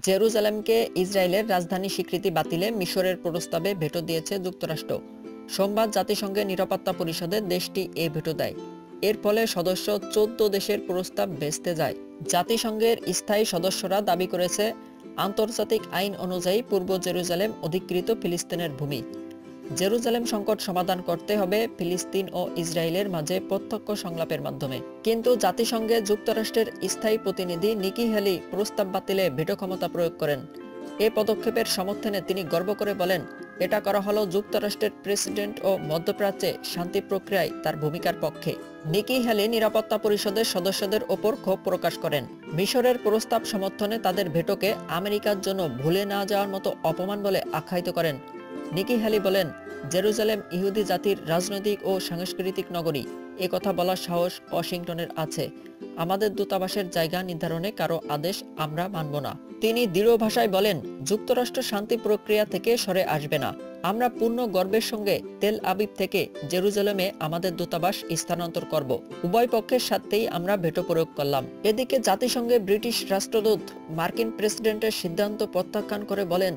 জেরুজালেমকে ইসরায়েলের রাজধানী স্বীকৃতি বাতিলে মিশরের প্রস্তাবে ভেটো দিয়েছে যুক্তরাষ্ট্র। সোমবার জাতিসংঘের নিরাপত্তা পরিষদে দেশটি এ ভেটো দেয়। এর ফলে সদস্য ১৪ দেশের প্রস্তাব ভেস্তে যায়। জাতিসংঘের স্থায়ী সদস্যরা দাবি করেছে, আন্তর্জাতিক আইন অনুযায়ী পূর্ব জেরুজালেম অধিকৃত ফিলিস্তিনের ভূমি। জেরুজালেম সংকট সমাধান করতে হবে ফিলিস্তিন ও ইসরায়েলের মাঝে প্রত্যক্ষ সংলাপের মাধ্যমে। কিন্তু জাতিসংঘে যুক্তরাষ্ট্রের স্থায়ী প্রতিনিধি নিকি হেলি প্রস্তাব বাতিলে ভেটো ক্ষমতা প্রয়োগ করেন। এ পদক্ষেপের সমর্থনে তিনি গর্ব করে বলেন, এটা করা হলো যুক্তরাষ্ট্রের প্রেসিডেন্ট ও মধ্যপ্রাচ্যে শান্তি প্রক্রিয়ায় তার ভূমিকার পক্ষে। নিকি হেলি নিরাপত্তা পরিষদের সদস্যদের ওপর ক্ষোভ প্রকাশ করেন। মিশরের প্রস্তাব সমর্থনে তাদের ভেটোকে আমেরিকার জন্য ভুলে না যাওয়ার মতো অপমান বলে আখ্যায়িত করেন। নিকি হেলি বলেন, জেরুজালেম ইহুদি জাতির রাজনৈতিক ও সাংস্কৃতিক নগরী। এ কথা বলার সাহস ওয়াশিংটনের আছে। আমাদের দূতাবাসের জায়গা নির্ধারণে কারো আদেশ আমরা মানব না। তিনি দৃঢ় ভাষায় বলেন, যুক্তরাষ্ট্র শান্তি প্রক্রিয়া থেকে সরে আসবে না। আমরা পূর্ণ গর্বের সঙ্গে তেল আবিব থেকে জেরুজালেমে আমাদের দূতাবাস স্থানান্তর করব। উভয় পক্ষের সাথেই আমরা ভেটো প্রয়োগ করলাম। এদিকে জাতিসংঘে ব্রিটিশ রাষ্ট্রদূত মার্কিন প্রেসিডেন্টের সিদ্ধান্ত প্রত্যাখ্যান করে বলেন,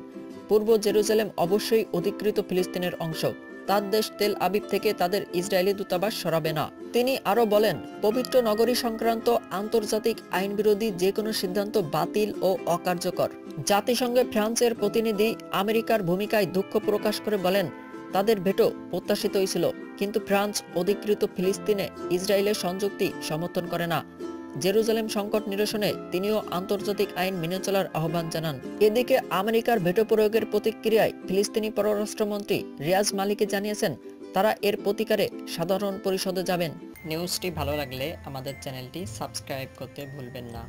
পূর্ব জেরুজালেম অবশ্যই অধিকৃত ফিলিস্তিনের অংশ। তার দেশ তেল আবিব থেকে তাদের ইসরায়েলি দূতাবাস সরাবে না। তিনি আরো বলেন, পবিত্র নগরী সংক্রান্ত আন্তর্জাতিক আইন বিরোধী যে কোনো সিদ্ধান্ত বাতিল ও অকার্যকর। জাতিসংঘে ফ্রান্সের প্রতিনিধি আমেরিকার ভূমিকায় দুঃখ প্রকাশ করে বলেন, তাদের ভেটো প্রত্যাশিতই ছিল, কিন্তু ফ্রান্স অধিকৃত ফিলিস্তিনে ইসরায়েলের সংযুক্তি সমর্থন করে না। জেরুজালেম সংকট নিরসনে তিনিও আন্তর্জাতিক আইন মেনে চলার আহ্বান জানান। এদিকে আমেরিকার ভেটো প্রয়োগের প্রতিক্রিয়ায় ফিলিস্তিনি পররাষ্ট্রমন্ত্রী রিয়াজ মালিকি জানিয়েছেন, তারা এর প্রতিকারে সাধারণ পরিষদে যাবেন। নিউজটি ভালো লাগলে আমাদের চ্যানেলটি সাবস্ক্রাইব করতে ভুলবেন না।